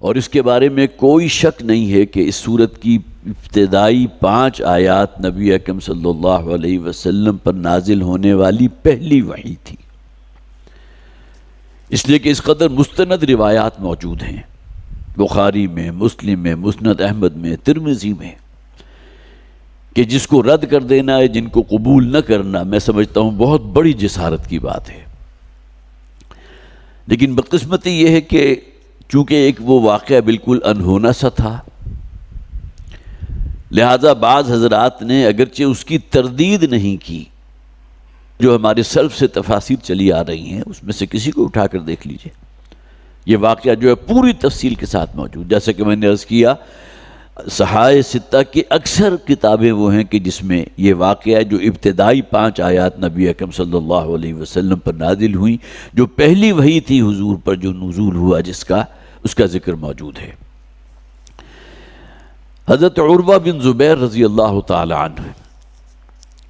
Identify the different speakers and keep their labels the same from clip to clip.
Speaker 1: اور اس کے بارے میں کوئی شک نہیں ہے کہ اس سورت کی ابتدائی 5 آیات نبی اکرم صلی اللہ علیہ وسلم پر نازل ہونے والی پہلی وحی تھی، اس لیے کہ اس قدر مستند روایات موجود ہیں بخاری میں، مسلم میں، مسند احمد میں، ترمذی میں، کہ جس کو رد کر دینا ہے، جن کو قبول نہ کرنا، میں سمجھتا ہوں بہت بڑی جسارت کی بات ہے۔ لیکن بدقسمتی یہ ہے کہ چونکہ ایک وہ واقعہ بالکل انہونا سا تھا، لہذا بعض حضرات نے اگرچہ اس کی تردید نہیں کی، جو ہمارے سلف سے تفاسیر چلی آ رہی ہیں اس میں سے کسی کو اٹھا کر دیکھ لیجئے، یہ واقعہ جو ہے پوری تفصیل کے ساتھ موجود، جیسا کہ میں نے عرض کیا صحائح ستہ کی اکثر کتابیں وہ ہیں کہ جس میں یہ واقعہ جو ابتدائی 5 آیات نبی اکرم صلی اللہ علیہ وسلم پر نازل ہوئی، جو پہلی وحی تھی حضور پر جو نزول ہوا جس کا، اس کا ذکر موجود ہے۔ حضرت عروہ بن زبیر رضی اللہ تعالی عنہ،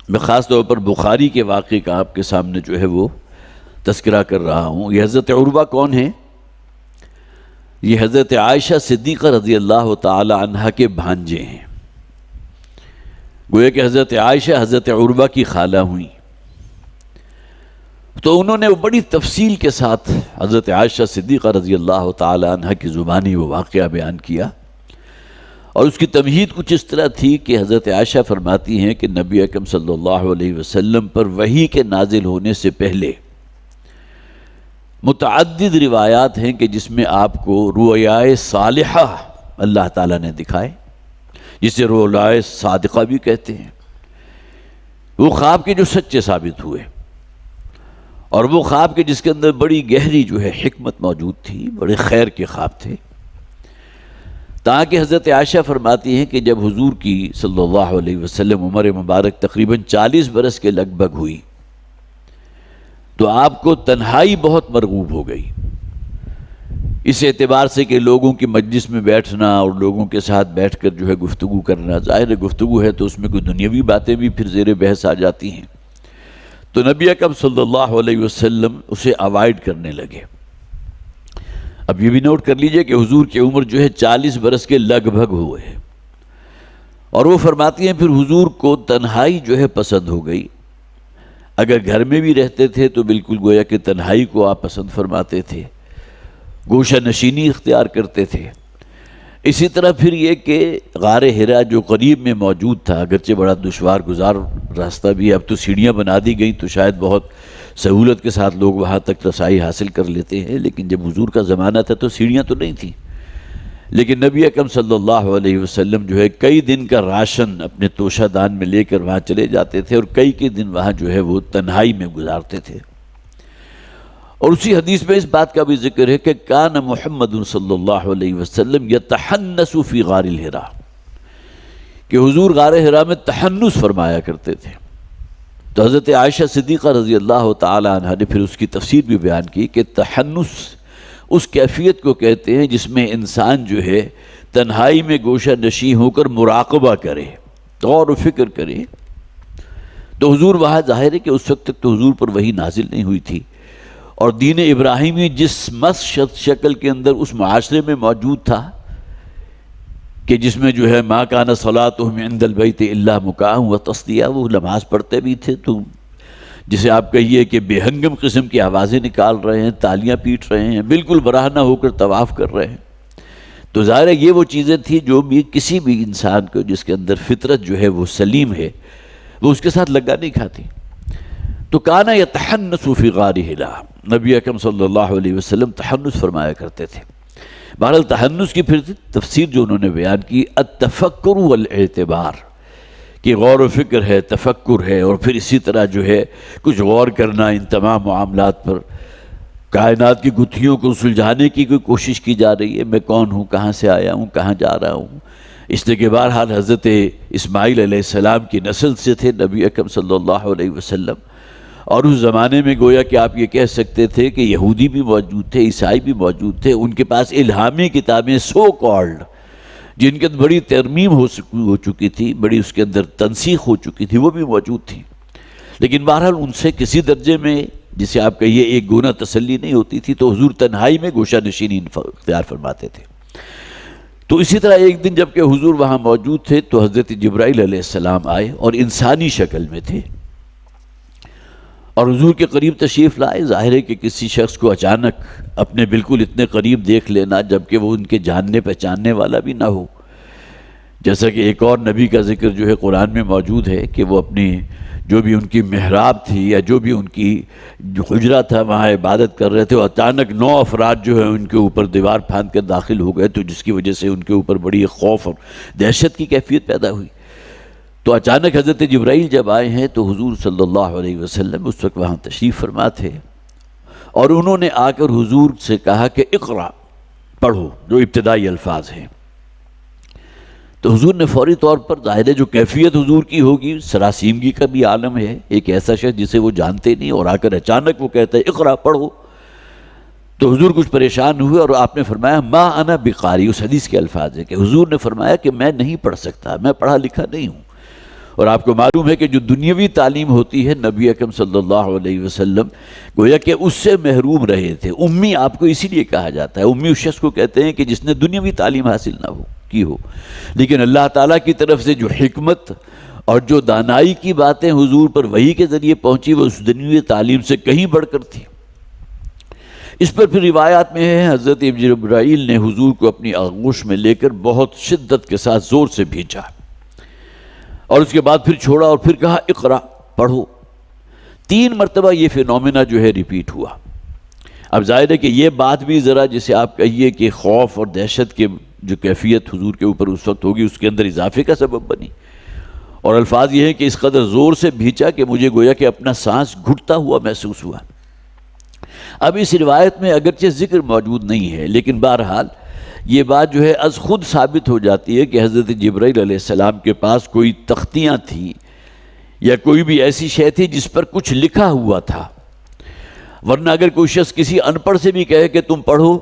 Speaker 1: میں خاص طور پر بخاری کے واقعے کا آپ کے سامنے جو ہے وہ تذکرہ کر رہا ہوں۔ یہ حضرت عروہ کون ہیں؟ یہ حضرت عائشہ صدیقہ رضی اللہ تعالی عنہ کے بھانجے ہیں، گویا کہ حضرت عائشہ حضرت عروہ کی خالہ ہوئیں، تو انہوں نے بڑی تفصیل کے ساتھ حضرت عائشہ صدیقہ رضی اللہ تعالی عنہ کی زبانی وہ واقعہ بیان کیا، اور اس کی تمہید کچھ اس طرح تھی کہ حضرت عائشہ فرماتی ہیں کہ نبی اکرم صلی اللہ علیہ وسلم پر وحی کے نازل ہونے سے پہلے متعدد روایات ہیں کہ جس میں آپ کو رؤیائے صالحہ اللہ تعالیٰ نے دکھائے، جسے رؤیائے صادقہ بھی کہتے ہیں، وہ خواب کے جو سچے ثابت ہوئے، اور وہ خواب کے جس کے اندر بڑی گہری جو ہے حکمت موجود تھی، بڑے خیر کے خواب تھے، تاکہ حضرت عائشہ فرماتی ہیں کہ جب حضور کی صلی اللہ علیہ وسلم عمر مبارک تقریباً 40 برس کے لگ بھگ ہوئی تو آپ کو تنہائی بہت مرغوب ہو گئی، اس اعتبار سے کہ لوگوں کی مجلس میں بیٹھنا اور لوگوں کے ساتھ بیٹھ کر جو ہے گفتگو کرنا، ظاہر گفتگو ہے تو اس میں کوئی دنیاوی باتیں بھی پھر زیر بحث آ جاتی ہیں، تو نبی اکرم صلی اللہ علیہ وسلم اسے اوائڈ کرنے لگے۔ اب یہ بھی نوٹ کر لیجئے کہ حضور کی عمر جو ہے 40 برس کے لگ بھگ ہوئے ہیں، اور وہ فرماتی ہیں پھر حضور کو تنہائی جو ہے پسند ہو گئی، اگر گھر میں بھی رہتے تھے تو بالکل گویا کہ تنہائی کو آپ پسند فرماتے تھے، گوشہ نشینی اختیار کرتے تھے۔ اسی طرح پھر یہ کہ غار حرا جو قریب میں موجود تھا، اگرچہ بڑا دشوار گزار راستہ بھی ہے، اب تو سیڑھیاں بنا دی گئیں تو شاید بہت سہولت کے ساتھ لوگ وہاں تک رسائی حاصل کر لیتے ہیں، لیکن جب حضور کا زمانہ تھا تو سیڑھیاں تو نہیں تھیں، لیکن نبی اکرم صلی اللہ علیہ وسلم جو ہے کئی دن کا راشن اپنے توشہ دان میں لے کر وہاں چلے جاتے تھے، اور کئی دن وہاں جو ہے وہ تنہائی میں گزارتے تھے۔ اور اسی حدیث میں اس بات کا بھی ذکر ہے کہ کان محمد صلی اللہ علیہ وسلم یتحنس فی غار الحرا، کہ حضور غار حرا میں تحنس فرمایا کرتے تھے۔ تو حضرت عائشہ صدیقہ رضی اللہ تعالی عنہ نے پھر اس کی تفسیر بھی بیان کی کہ تحنس اس کیفیت کو کہتے ہیں جس میں انسان جو ہے تنہائی میں گوشہ نشین ہو کر مراقبہ کرے، غور و فکر کرے۔ تو حضور وہاں ظاہر ہے کہ اس وقت تک تو حضور پر وحی نازل نہیں ہوئی تھی، اور دین ابراہیمی جس شکل کے اندر اس معاشرے میں موجود تھا کہ جس میں جو ہے ما کان صلاتہم عند البیت الا مکاء و تصدیہ، وہ نماز پڑھتے بھی تھے تو جسے آپ کہیے کہ بے ہنگم قسم کی آوازیں نکال رہے ہیں، تالیاں پیٹ رہے ہیں، بالکل براہنہ ہو کر طواف کر رہے ہیں، تو ظاہر ہے یہ وہ چیزیں تھیں جو بھی کسی بھی انسان کو جس کے اندر فطرت جو ہے وہ سلیم ہے وہ اس کے ساتھ لگا نہیں کھاتی۔ تو کانا یتحنس فی غار حرا، نبی اکرم صلی اللہ علیہ وسلم تحنس فرمایا کرتے تھے۔ بہرحال تحنس کی پھر تفسیر جو انہوں نے بیان کی، التفکر والاعتبار، کہ غور و فکر ہے، تفکر ہے، اور پھر اسی طرح جو ہے کچھ غور کرنا ان تمام معاملات پر، کائنات کی گتھیوں کو سلجھانے کی کوئی کوشش کی جا رہی ہے، میں کون ہوں، کہاں سے آیا ہوں، کہاں جا رہا ہوں، اس لیے کہ بہرحال حضرت اسماعیل علیہ السلام کی نسل سے تھے نبی اکرم صلی اللہ علیہ وسلم، اور اس زمانے میں گویا کہ آپ یہ کہہ سکتے تھے کہ یہودی بھی موجود تھے، عیسائی بھی موجود تھے، ان کے پاس الہامی کتابیں سو کالڈ جن کے اندر بڑی ترمیم ہو چکی تھی، بڑی اس کے اندر تنسیخ ہو چکی تھی، وہ بھی موجود تھی، لیکن بہرحال ان سے کسی درجے میں جسے آپ کہیے ایک گنا تسلی نہیں ہوتی تھی، تو حضور تنہائی میں گوشہ نشینی اختیار فرماتے تھے۔ تو اسی طرح ایک دن جب کہ حضور وہاں موجود تھے تو حضرت جبرائیل علیہ السلام آئے اور انسانی شکل میں تھے اور حضور کے قریب تشریف لائے۔ ظاہر ہے کہ کسی شخص کو اچانک اپنے بالکل اتنے قریب دیکھ لینا جبکہ وہ ان کے جاننے پہچاننے والا بھی نہ ہو، جیسا کہ ایک اور نبی کا ذکر جو ہے قرآن میں موجود ہے کہ وہ اپنی جو بھی ان کی محراب تھی یا جو بھی ان کی جو حجرہ تھا وہاں عبادت کر رہے تھے، اور اچانک 9 افراد جو ہے ان کے اوپر دیوار پھاند کر داخل ہو گئے، تو جس کی وجہ سے ان کے اوپر بڑی خوف اور دہشت کی کیفیت پیدا ہوئی۔ تو اچانک حضرت جبرائیل جب آئے ہیں تو حضور صلی اللہ علیہ وسلم اس وقت وہاں تشریف فرما تھے، اور انہوں نے آ کر حضور سے کہا کہ اقرأ، پڑھو، جو ابتدائی الفاظ ہیں۔ تو حضور نے فوری طور پر، ظاہر ہے جو کیفیت حضور کی ہوگی، سراسیمگی کا بھی عالم ہے، ایک ایسا شخص جسے وہ جانتے نہیں اور آ کر اچانک وہ کہتا ہے اقرأ، پڑھو، تو حضور کچھ پریشان ہوئے اور آپ نے فرمایا ما انا بقاری، اس حدیث کے الفاظ ہے کہ حضور نے فرمایا کہ میں نہیں پڑھ سکتا، میں پڑھا لکھا نہیں ہوں۔ اور آپ کو معلوم ہے کہ جو دنیاوی تعلیم ہوتی ہے نبی اکرم صلی اللہ علیہ وسلم گویا کہ اس سے محروم رہے تھے۔ امی آپ کو اسی لیے کہا جاتا ہے، امی اس شخص کو کہتے ہیں کہ جس نے دنیاوی تعلیم حاصل نہ کی ہو، لیکن اللہ تعالیٰ کی طرف سے جو حکمت اور جو دانائی کی باتیں حضور پر وحی کے ذریعے پہنچی وہ اس دنیاوی تعلیم سے کہیں بڑھ کر تھی۔ اس پر پھر روایات میں ہے حضرت جبرائیل نے حضور کو اپنی آغوش میں لے کر بہت شدت کے ساتھ زور سے بھینچا، اور اس کے بعد پھر چھوڑا اور پھر کہا اقرأ، پڑھو۔ 3 مرتبہ یہ فینومینا جو ہے ریپیٹ ہوا۔ اب ظاہر ہے کہ یہ بات بھی ذرا جسے آپ کہیے کہ خوف اور دہشت کے جو کیفیت حضور کے اوپر اس وقت ہوگی اس کے اندر اضافے کا سبب بنی، اور الفاظ یہ ہے کہ اس قدر زور سے بھینچا کہ مجھے گویا کہ اپنا سانس گھٹتا ہوا محسوس ہوا۔ اب اس روایت میں اگرچہ ذکر موجود نہیں ہے، لیکن بہرحال یہ بات جو ہے از خود ثابت ہو جاتی ہے کہ حضرت جبرائیل علیہ السلام کے پاس کوئی تختیاں تھیں یا کوئی بھی ایسی شے تھی جس پر کچھ لکھا ہوا تھا، ورنہ اگر کوئی شخص کسی ان پڑھ سے بھی کہے کہ تم پڑھو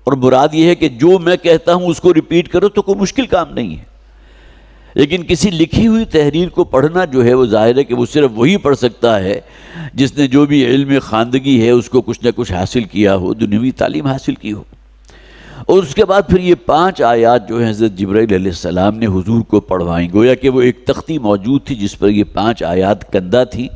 Speaker 1: اور مراد یہ ہے کہ جو میں کہتا ہوں اس کو ریپیٹ کرو تو کوئی مشکل کام نہیں ہے، لیکن کسی لکھی ہوئی تحریر کو پڑھنا جو ہے وہ ظاہر ہے کہ وہ صرف وہی پڑھ سکتا ہے جس نے جو بھی علم خواندگی ہے اس کو کچھ نہ کچھ حاصل کیا ہو، دنیاوی تعلیم حاصل کی ہو۔ اور اس کے بعد پھر یہ 5 آیات جو ہیں حضرت جبرائیل علیہ السلام نے حضور کو پڑھوائیں، گویا کہ وہ ایک تختی موجود تھی جس پر یہ 5 آیات کندہ تھی،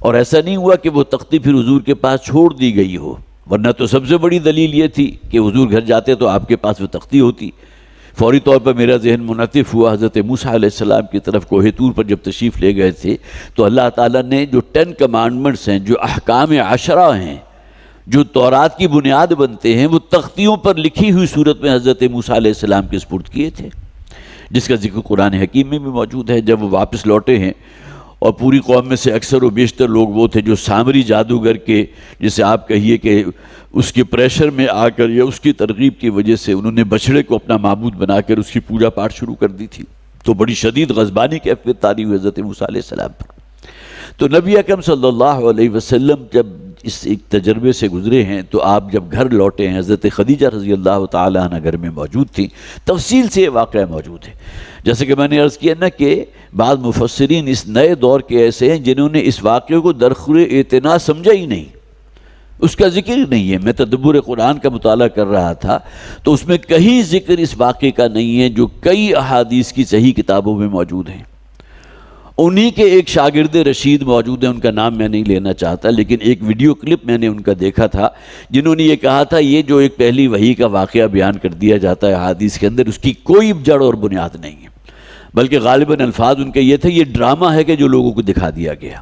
Speaker 1: اور ایسا نہیں ہوا کہ وہ تختی پھر حضور کے پاس چھوڑ دی گئی ہو، ورنہ تو سب سے بڑی دلیل یہ تھی کہ حضور گھر جاتے تو آپ کے پاس وہ تختی ہوتی۔ فوری طور پر میرا ذہن منعطف ہوا حضرت موسیٰ علیہ السلام کی طرف، کوہ طور پر جب تشریف لے گئے تھے تو اللہ تعالیٰ نے جو 10 کمانڈمنٹس ہیں، جو احکام 10 ہیں، جو تورات کی بنیاد بنتے ہیں، وہ تختیوں پر لکھی ہوئی صورت میں حضرت موسیٰ علیہ السلام کے سپرد کیے تھے، جس کا ذکر قرآن حکیم میں بھی موجود ہے۔ جب وہ واپس لوٹے ہیں اور پوری قوم میں سے اکثر و بیشتر لوگ وہ تھے جو سامری جادوگر کے، جسے آپ کہیے کہ اس کے پریشر میں آ کر یا اس کی ترغیب کی وجہ سے انہوں نے بچھڑے کو اپنا معبود بنا کر اس کی پوجا پاٹ شروع کر دی تھی، تو بڑی شدید غضبانی کیفیت طاری ہوئی حضرت موسیٰ علیہ السلام پر۔ تو نبی اکرم صلی اللہ علیہ وسلم جب اس ایک تجربے سے گزرے ہیں تو آپ جب گھر لوٹے ہیں، حضرت خدیجہ رضی اللہ تعالیٰ عنہ گھر میں موجود تھیں۔ تفصیل سے یہ واقعہ موجود ہے، جیسے کہ میں نے عرض کیا نا کہ بعض مفسرین اس نئے دور کے ایسے ہیں جنہوں نے اس واقعے کو درخور اعتنا سمجھا ہی نہیں، اس کا ذکر ہی نہیں ہے۔ میں تدبر قرآن کا مطالعہ کر رہا تھا تو اس میں کہیں ذکر اس واقعے کا نہیں ہے جو کئی احادیث کی صحیح کتابوں میں موجود ہیں۔ انہی کے ایک شاگرد رشید موجود ہیں، ان کا نام میں نہیں لینا چاہتا، لیکن ایک ویڈیو کلپ میں نے ان کا دیکھا تھا جنہوں نے یہ کہا تھا یہ جو ایک پہلی وحی کا واقعہ بیان کر دیا جاتا ہے حدیث کے اندر، اس کی کوئی جڑ اور بنیاد نہیں ہے، بلکہ غالباً الفاظ ان کے یہ تھے یہ ڈرامہ ہے کہ جو لوگوں کو دکھا دیا گیا،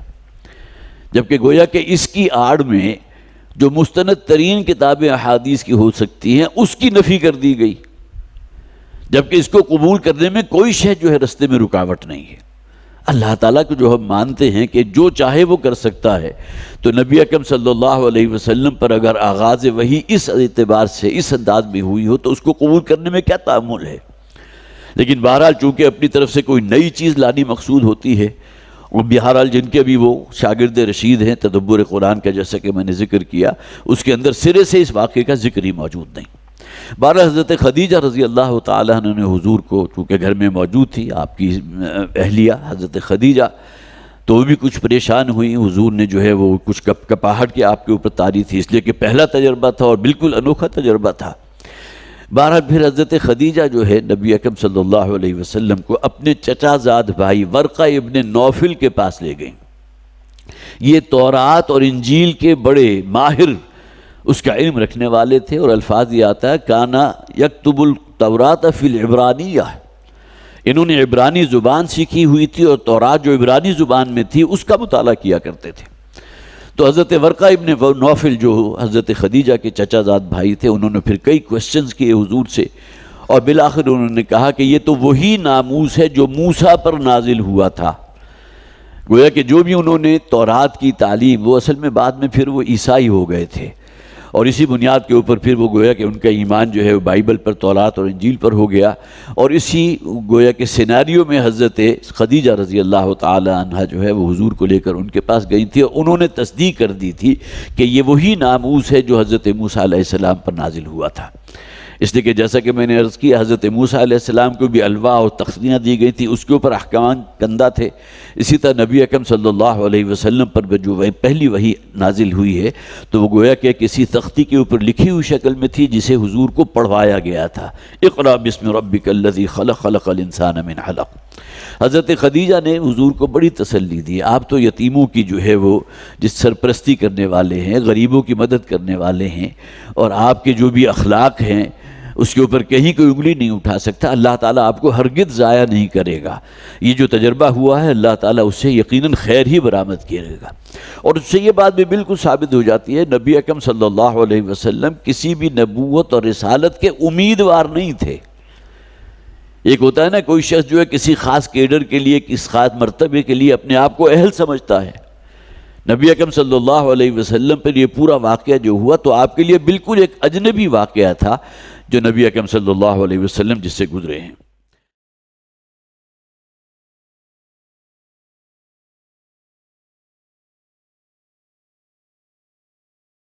Speaker 1: جبکہ گویا کہ اس کی آڑ میں جو مستند ترین کتابیں احادیث کی ہو سکتی ہیں اس کی نفی کر دی گئی، جبکہ اس کو قبول کرنے میں کوئی شے جو ہے رستے میں رکاوٹ نہیں ہے۔ اللہ تعالیٰ کو جو ہم مانتے ہیں کہ جو چاہے وہ کر سکتا ہے، تو نبی اکرم صلی اللہ علیہ وسلم پر اگر آغاز وحی اس اعتبار سے اس انداز میں ہوئی ہو تو اس کو قبول کرنے میں کیا تعمل ہے، لیکن بہرحال چونکہ اپنی طرف سے کوئی نئی چیز لانی مقصود ہوتی ہے، اور بہرحال جن کے بھی وہ شاگرد رشید ہیں تدبر قرآن کا، جیسا کہ میں نے ذکر کیا، اس کے اندر سرے سے اس واقعے کا ذکر ہی موجود نہیں۔ بہرحال حضرت خدیجہ رضی اللہ تعالیٰ عنہ نے حضور کو، چونکہ گھر میں موجود تھی آپ کی اہلیہ حضرت خدیجہ، تو وہ بھی کچھ پریشان ہوئی۔ حضور نے جو ہے وہ کچھ کپاہٹ کی آپ کے اوپر طاری تھی، اس لیے کہ پہلا تجربہ تھا اور بالکل انوکھا تجربہ تھا۔ بہرحال پھر حضرت خدیجہ جو ہے نبی اکرم صلی اللہ علیہ وسلم کو اپنے چچا زاد بھائی ورقہ ابن نوفل کے پاس لے گئیں۔ یہ تورات اور انجیل کے بڑے ماہر اس کا علم رکھنے والے تھے، اور الفاظ یہ آتا ہے کانا یکتب التورات فی العبرانیہ، انہوں نے عبرانی زبان سیکھی ہوئی تھی اور تورات جو عبرانی زبان میں تھی اس کا مطالعہ کیا کرتے تھے۔ تو حضرت ورقہ ابن نوفل جو حضرت خدیجہ کے چچا زاد بھائی تھے، انہوں نے پھر کئی کوسچنز کیے حضور سے، اور بالآخر انہوں نے کہا کہ یہ تو وہی ناموس ہے جو موسیٰ پر نازل ہوا تھا۔ گویا کہ جو بھی انہوں نے تورات کی تعلیم، وہ اصل میں بعد میں پھر وہ عیسائی ہو گئے تھے، اور اسی بنیاد کے اوپر پھر وہ گویا کہ ان کا ایمان جو ہے وہ بائبل پر، تورات اور انجیل پر ہو گیا، اور اسی گویا کہ سیناریو میں حضرت خدیجہ رضی اللہ تعالی عنہ جو ہے وہ حضور کو لے کر ان کے پاس گئی تھی، اور انہوں نے تصدیق کر دی تھی کہ یہ وہی ناموس ہے جو حضرت موسیٰ علیہ السلام پر نازل ہوا تھا۔ اس لیے کہ جیسا کہ میں نے عرض کیا، حضرت موسیٰ علیہ السلام کو بھی الواح اور تختیاں دی گئی تھی، اس کے اوپر احکام کندہ تھے۔ اسی طرح نبی اکرم صلی اللہ علیہ وسلم پر جو پہلی وحی نازل ہوئی ہے تو وہ گویا کہ کسی تختی کے اوپر لکھی ہوئی شکل میں تھی، جسے حضور کو پڑھوایا گیا تھا۔ اقرأ باسم ربک الذی خلق، خلق الانسان من علق۔ حضرت خدیجہ نے حضور کو بڑی تسلی دی، آپ تو یتیموں کی جو ہے وہ جس سرپرستی کرنے والے ہیں، غریبوں کی مدد کرنے والے ہیں، اور آپ کے جو بھی اخلاق ہیں اس کے اوپر کہیں کوئی انگلی نہیں اٹھا سکتا۔ اللہ تعالیٰ آپ کو ہرگز ضائع نہیں کرے گا۔ یہ جو تجربہ ہوا ہے، اللہ تعالیٰ اس سے یقیناً خیر ہی برآمد کرے گا۔ اور اس سے یہ بات بھی بالکل ثابت ہو جاتی ہے، نبی اکرم صلی اللہ علیہ وسلم کسی بھی نبوت اور رسالت کے امیدوار نہیں تھے۔ ایک ہوتا ہے نا، کوئی شخص جو ہے کسی خاص کیڈر کے لیے، کس خاص مرتبے کے لیے اپنے آپ کو اہل سمجھتا ہے۔ نبی اکرم صلی اللہ علیہ وسلم پر یہ پورا واقعہ جو ہوا تو آپ کے لیے بالکل ایک اجنبی واقعہ تھا جو نبی اکرم صلی اللہ علیہ وسلم جس سے گزرے ہیں۔